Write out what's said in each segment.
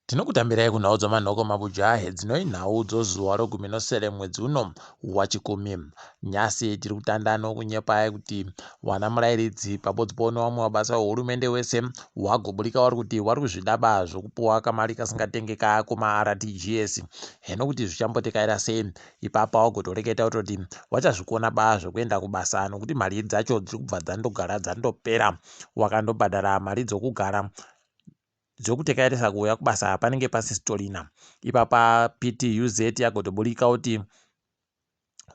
Tinokutambirai kunhau dzomanhoko mabuja hedzinoyi nhau dzozuva rogumi nosere mwedzi uno waChikumi. Nyasi tiri kutandano kunyepai kuti wana murairidzi pabodzi pono wamwe wabasa hurumende wese wagoburika wari kuti wari kuzvidaba zvokupuwa kamari kasingatengeka kuma-RTGS. Heno kuti zvichambotekaira sei, ipapa wagotoreketa kutoti wachazvikona ba zvokuenda kubasa nokuti mari dzacho dziri kubva dzandogara dzandopera. Wakandobhadhara mari dzokugara dzokutekairisa kuuya kubasa panenge pasisitorina. Ipapa PTUZ yagotoburika kuti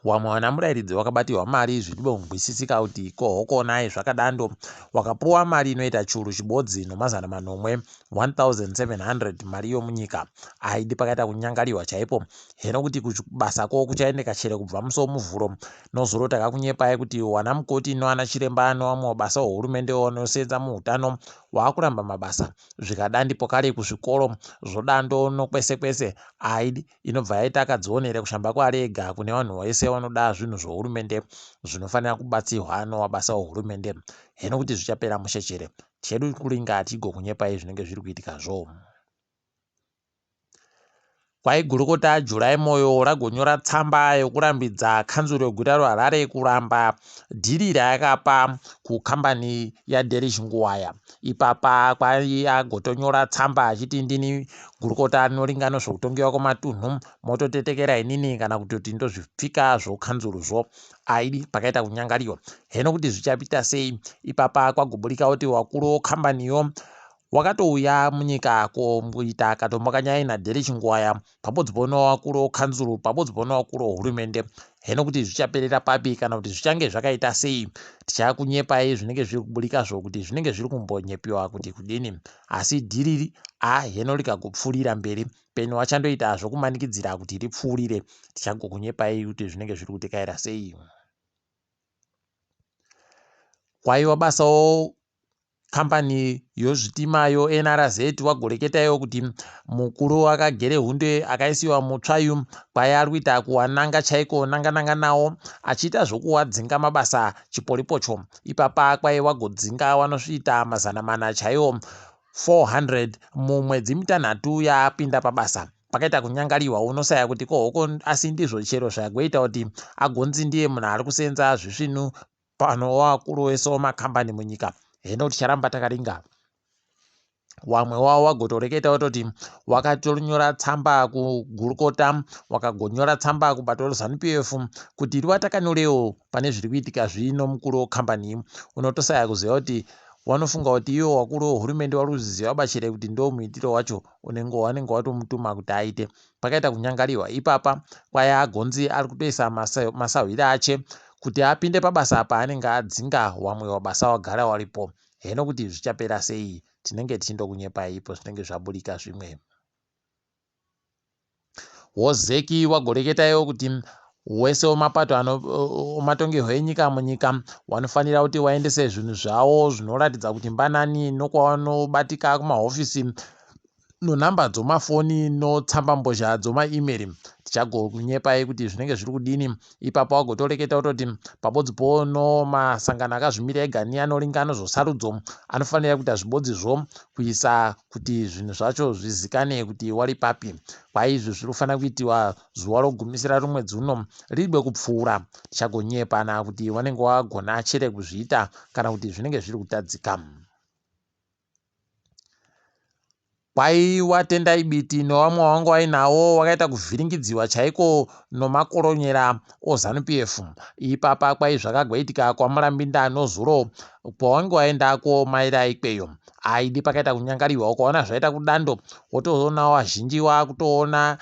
wamwe wana murairidzi wakabatirwa mari zvichibongwisisika kuti kohokonai zvakadando wakapuwa mari inoita churu chibodzi nomazana manomwe 1700 mari yomunyika. Aidi pakaita kunyangariwa chaipo. Heno kuti kubasako kuchaendeka chere kubva muso muvhuro nozuro takakunyepai kuti wana mukoti nowana chiremba nowamwe wabasa hurumende wanosenza muutano waakuramba mabasa zvikada ndipo kare kuzvikoro zvodando nokwese kwese. Aidi inobva yaita akadzionera kushamba kwarega kune vanhu vese vanoda zvinhu zvohurumende zvinofanira kubatsirwa nowabasa hurumende. Heno kuti zvichapera mushechere chedu kuringa tigokunyepai zvinenge zviri kuitika zvo. Kwaigurukota July Moyo ragonyora tsamba yokurambidza kanzuro yeguta reHarare kuramba dhiri rayakapa kukambani yaDerichingwaya. Ipapa kwaiagotonyora tsamba achiti ndini gurukota rinoringana zvokutongewa kwematunhu mototetekera inini kana kutoti ndozvipfika zvokanzuruzvo. Aidi pakaita kunyangariwa. Heno kuti zvichapita sei, ipapa kwagoburika kuti wakuru kambaniyo wakatouya munyika komuita katombakanyai naDerichingwaya pabodzi pono wakuru kanzuru pabodzi pono wakuru hurumende. Heno kuti zvichaperera papi kana kuti zvichange zvakaita sei, tichakunyepai zvinenge zviri kuburika zvo kuti zvinenge zviri kumbonyepiwa kuti kudini. Asi dhiriri heno rikagopfuurira mberi penyu wachandoita zvokumanikidzira kuti ripfuurire, tichagokunyepai kuti zvinenge zviri kutekaira sei. Kwaiwa basawo kambani yozvitima yoNRZ wagoreketayo kuti mukuru akagere hunde akaisiwa mutsvayu kwai ari kuita kuwananga chaiko nanga nawo achiita zvokuwadzinga mabasa chipolipocho. Ipapa kwai wagodzinga wanosvita mazana mana chaiwo 400 mumwedzi mitanhatu yaapinda pabasa. Pakaita kunyangariwa unosaya kuti kohoko asi ndizvo chero zvagoita kuti agonzi ndiye munhu ari kusenza zvisvinu pano wakuru wese wamakambani munyika. Heno ticharamba takaringa. Wamwe wavo wagotoreketa kutoti wakatonyora tsamba kugurukota wakagonyora tsamba kubato reZANU-PF kuti riwatakanyorewo pane zviri kuitika zvino mukuru wekambani. Unotosaya kuziva kuti wanofunga kuti iwo wakuru wehurumende wari kuziva bachere kuti ndo muitiro wacho wanenge watomutuma kuti aite. Pakaita kunyangariwa. Ipapa kwai agonzi ari kutoisa masahwire ache kuti apinde pabasa paanenge adzinga wamwe wabasa wagara waripo. Heno kuti zvichapera sei, tinenge tichindokunyepai ipo zvinenge zvaburika zvimwe. Wozeki wagoreketayo kuti wese wemapato omatongerwo enyika munyika wanofanira kuti waendese zvinhu zvavo zvinoratidza kuti mbanani nokwavanobatika kumahofisi nonhamba dzomafoni notsamba mbozha dzoma-email. Tichagokunyepai kuti zvinenge zviri kudini. Ipapa wagotoreketa kutoti pabodzi pono masangano akazvimira ega anoringana zvosarudzo anofanira kuita zvibodzizvo kuisa kuti zvinhu zvacho zvizikane kuti wari papi. Kwai izvi zviri kufanira kuitiwa zuva rogumisira romwedzi uno riribe kupfuura. Tichagonyepana kuti wanenge wagona chere kuzviita kana kuti zvinenge zviri kutadzika. Kwaiwa Tendai Biti nowamwe wangu WeNhau wakaita kuvhiringidziwa chaiko nomakoronyera oZANU-PF. Ipapa kwai zvakagoitika kwaMurambinda nozuro pawange waendako maira ikweyo. Aidi pakaita kunyangariwa ukaona zvaita kudando wotoona wazhinji wakutoona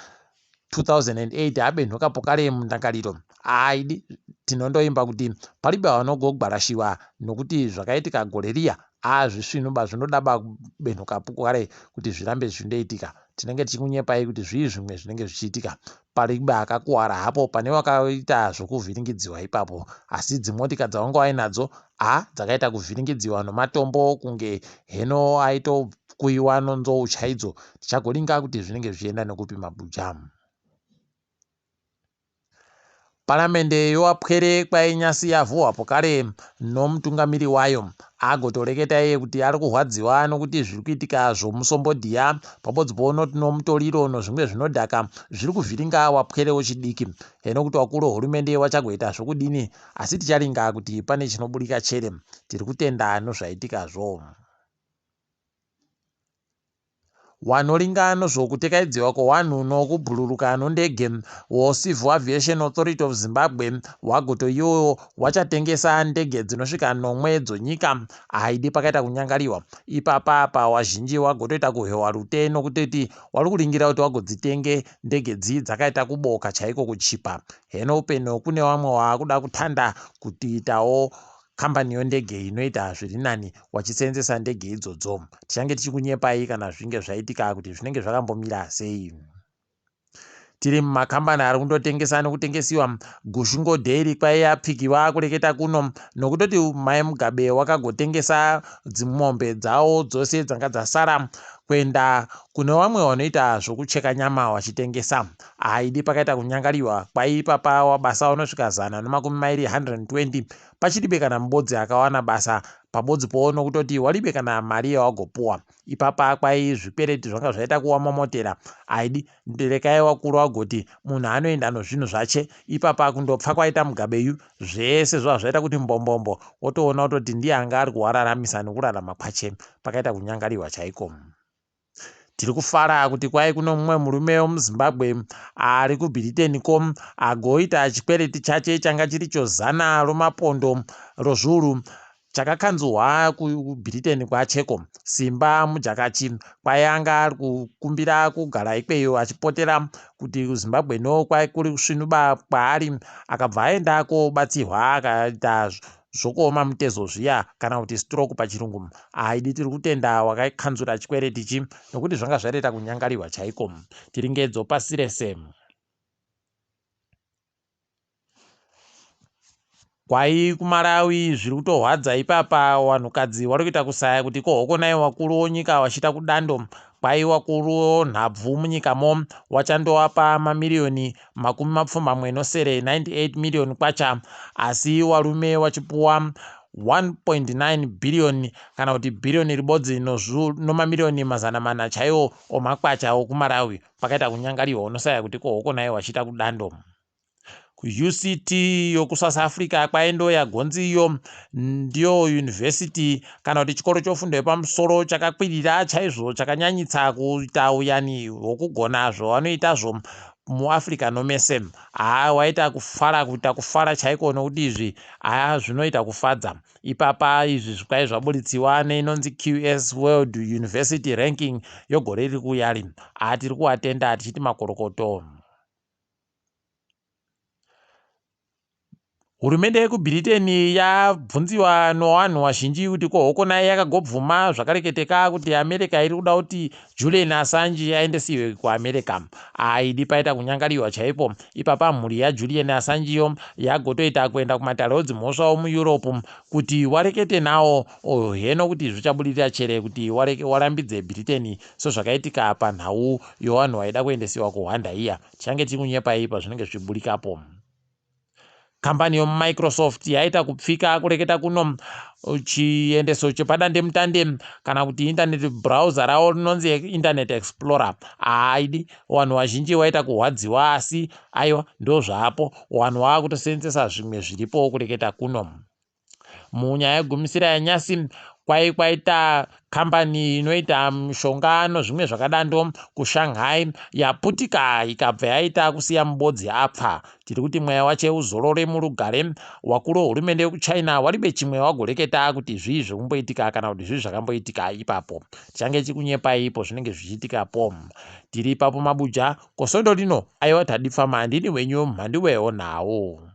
2008 abenhuka pokare mundangariro. Aidi tinondoimba kuti paribe vanogogbarashiwa nokuti zvakaitika gore riya zvisvinuba zvinodaba kubenhuka pokare kuti zvirambe zvindoitika. Tinenge tichikunyepai kuti zvii zvimwe zvinenge zvichiitika. Paribe akakuwara hapo pane wakaita zvokuvhiringidziwa ipapo. Asi dzimotika dzawanga wainadzo dzakaita kuvhiringidziwa nomatombo kunge heno aitokuyiwa nonzou chaidzo. Tichagoringa kuti zvinenge zvichienda nekupi mabuja. paramende yowapwere kwainyasi yavhuwapo kare nomutungamiri wayo agotoreketa iye kuti ari kurwadziwa nokuti zviri kuitika zvomusombodhiya pabodzi pounoti nomutoriro nozvimwe zvinodhaka zviri kuvhiringa wapwere wechidiki. Heno kuti wakuru wehurumende wachagoita zvokudini, asi ticharinga kuti pane chinoburika chere. Tiri kutenda nozvaitikazvo. Wanoringa nozvokutekaidziwa kwewanhu nokubhururuka nondege woCivil Aviation Authority of Zimbabwe wagoto iwoyo wachatengesa ndege dzinosvika 9 dzonyika haidi pakaita kunyangariwa. Ipapa wazhinji wagotoita kuhewa rute nokutoti wari kuringira kuti wagodzitenge ndege dzi dzakaita kuboka chaiko kuchipa. Heno upenyu kune vamwe waakuda kutanda kuitawo kambani yondege inoita zviri nani wachisenzesa ndege idzodzo. Tichange tichikunyepai kana zvinge zvaitika kuti zvinenge zvakambomira sei. Tiri mumakambani ari kundotengesa nekutengesiwa Gushungo Dairy kwaiyapikiwa kureketa kuno nokutoti Mai Mugabe wakagotengesa dzimombe dzawo dzose dzanga dzasara kuenda kune vamwe vanoita zvokucheka nyama wachitengesa. Haidi pakaita kunyangariwa kwaipapa wabasa unosvika 120 pachiribe kana mubodzi akawana basa pabodzi poono kutoti waribe kana mari yawagopuwa. Ipapa kwai zvikwereti zvanga zvaita kuwamomotera. Haidi nderekai wakuru wagoti munhu anoenda nozvinhu zvache. Ipapa kundopfa kwaita Mugabeyu zvese zvaita kuti mbombombo otoona kutoti ndiye anga ari kuwararamisa nekurarama kwache pakaita kunyangariwa chaiko. Tiri kufara kuti kwai kuno mumwe murume womuZimbabwe ari kuBritainko agoita chikwereti chache changa chiricho 100 romapondo rozvuru chakakanzurwa kuBritain kwacheko. Simba Mujakachi kwai anga ari kukumbira kugara ikweyo achipotera kuti kuZimbabwe no kwai kuri kusvinuba kwaari, akabva aenda kobatsirwa akaita zvokuoma mutezo zviya kana kuti stroke pachirungu. Haidi tiri kutenda wakakanzura chikweretichi nokuti zvanga zvaita kunyangariwa chaiko. Tiri ngedzo pasi rese. Kwai kuMarawi zviri kutorwadza ipapa wanhukadzi wari kuita kusaya kuti kohokonai wakuru wonyika wachita kudando. Kwai wakuru nhabvu munyikamo wachandowapa mamiriyoni 24 million kwacha, asi warume wachipuwa 1.9 billion kana kuti bhiriyoni ribodzi nomamiriyoni 400 chaiwo omakwacha wokuMarawi pakaita kunyangariwa unosaya kuti kohokonai wachita kudando. kuUCT yokuSouth Africa kwaendo yagonzi iyo ndiyo university kana kuti chikoro chofundo yepamusoro chakakwirira chaizvo chakanyanyitsa kuita uyani hwokugona zvavanoitazvo muAfrica nomese. Waita kufara chaiko nokuti izvi zvinoita kufadza. Ipapa izvi zvikwai zvaburitsiwa neinonzi QS World University Ranking yogore riri kuyari. Tiri kuatenda tichiti makorokoto. Hurumende yekuBritain yabvunziwa nevanhu vazhinji kuti kohokonai yakagobvuma zvakareketeka kuti America iri kuda kuti Julian Assange aendesiwe kuAmerica. Haidi paita kunyangariwa chaipo. Ipapa mhuri yaJulian Assange yo yagotoita kuenda kumatare odzimhosva muEurope kuti warekete nawo. Heno kuti zvichabudirira chere kuti warambidze Britain sezvakaitika panhau yevanhu vaida kuendesiwa kuHwanda iya. Tichange tikunyepai pazvinenge zvichiburikapo. Kambani yoMicrosoft yaita kupfika kureketa kuno chiendeso chepadande mutande kana kuti internet browser rawo rinonzi Internet Explorer. Haidi vanhu vazhinji vaita kuhwadziwa, asi aiwa ndo zvapo vanhu vakutosenzesa zvimwe zviripo kureketa kuno. Munyaya yegumisira yanyasi kwaita kambani inoita mishonga nezvimwe zvakadando kuShanghai yaputika ikabva yaita kusiya mubodzi apfa. Tiri kuti mweya wache uzorore murugare. Wakuru wehurumende yekuChina waribe chimwe wagoreketa kuti zvii zvekumboitika kana kuti zvii zvakamboitika ipapo. Tichange chikunyepai ipo zvinenge zvichiitikapo. Tiri ipapo Mabuja kosondo rino aiwa tadifama ndini wenyu Mhanduwe WeNhau.